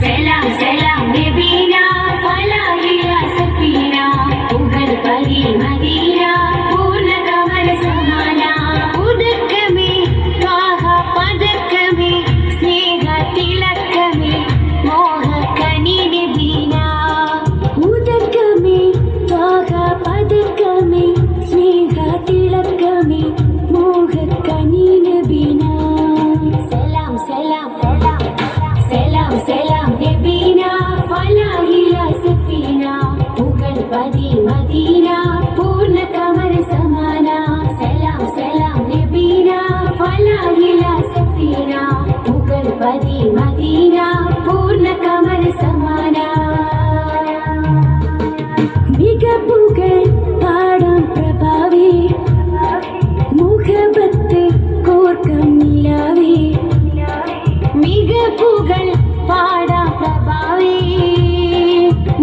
സലാം സലാം നബീന ഫലാഹില സഫീന ഉഗൽ പരി മദീന പൂർണ്ണ കമല സമാന ഉദക്കമേ ത്വാഹ പദക്കമേ സ്നേഹ തിലക്കമേ മോഹ കനി നബീന ഉദക്കമേ ത്വാഹ പദക്കമേ സ്നേഹ തിലക്കമേ മോഹ കനി നബീന സലാം സലാം സലാം സലാം നബീന ഫലാഹില സഫീന ഉഗൽ പരി മദീന പൂർണ്ണ കമര സമാന സലാം സലാം നബീന ഫലാഹില സഫീന ഉഗൽ പരി മദീന പൂർണ്ണ കമര സമാന മികപ്പുകൾ പാടാം പ്രഭാവേ മുഖബത്ത് കോർക്കം നിലാവേ മികപ്പുകൾ പാടാം പ്രഭാവേ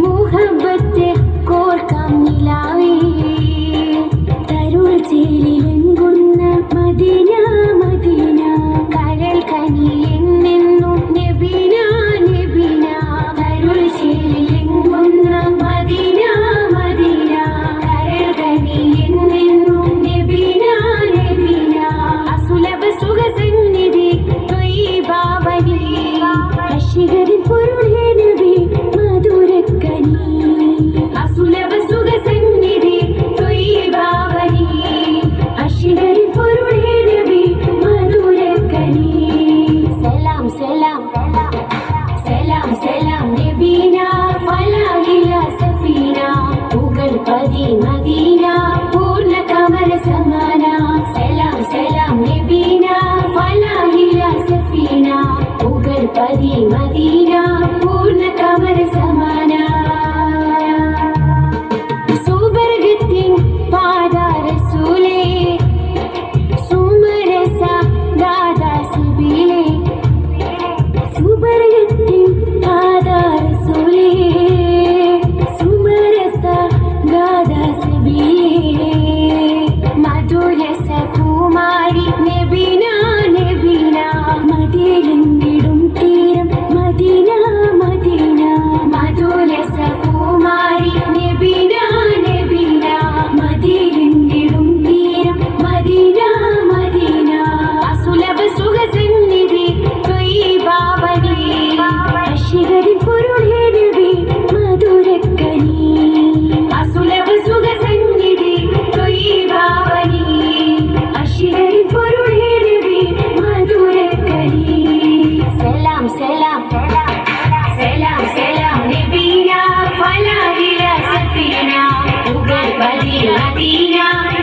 മുഹബത്ത് കോർക്കാം നിലാവേ തരുൾ ചേലിലെങ്കുന്ന മദീന മദീന കരൾ കനിയെന്നെന്നും നബീന നബീന തരുൾ ചേലിലെങ്കുന്ന മദീന മദീന കരൾ കനിയെന്നെന്നും നബീന നബീന അസുലഭ സുഖസന്നിധി ത്വയ്യിബാവനി അശ്ശികരിൻ പൊരുളേ നബി മധുരക്കനി അസുലഭ സുഖസന്നിധി ത്വയ്യിബാവനി അശ്ശികരിൻ പൊരുളേ നബി മധുരക്കനി സലാം സലാം സലാം സലാം നബീന ഫലാഹില സഫീന ഉഗൽ പരി മദീന പൂർണ്ണ കമര സമാന സലാം സലാം നബീന ഫലാഹില സഫീന ഉഗൽ പരി മദീന പൂർണ്ണ കമര സമാന സുവർഗത്തിൻ പാദാ റസൂലേ സുമരസ ദാദാ സബീലേ സുവർഗത്തിൻ പാദാ റസൂലേ സുമരസ ദാദാ സബീലേ മധുരസ കുമാരി നബീന നബീന മദീനയിടും തീരം മദീന മദീന മധുരസ കുമാരി നബീന നബീന മദീനയിടും തീരം മദീന മദീന അസുലഭ സുഖസന്നിധി ത്വയ്യിബാവനി അശ്ശികരിൻ പൊരുളേ നബി മധുരക്കനി അസുലഭ സുഖസന്നിധി ത്വയ്യിബാവനി അശ്ശികരിൻ പൊരുളേ നബി മധുരക്കനി സലാം സലാം സലാം സലാം നബീന ഫലാഹില സഫീന ഉഗൽ പരി മദീന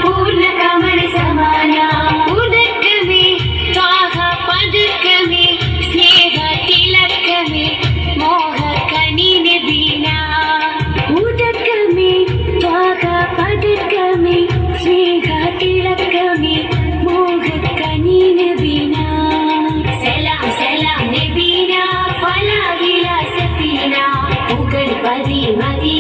പൂർണ്ണ കമര സമാന ഉദക്കമേ ത്വാഹ പദക്കമേ സ്നേഹ തിലക്കമേ മോഹ കനി നബീന ഉദക്കമേ ത്വാഹ പദക്കമേ സ്നേഹ തിലക്കമേ മോഹ കനി നബീന സലാം സലാം നബീന ഫലാഹില സഫീന ഉഗൽ പരി മദീന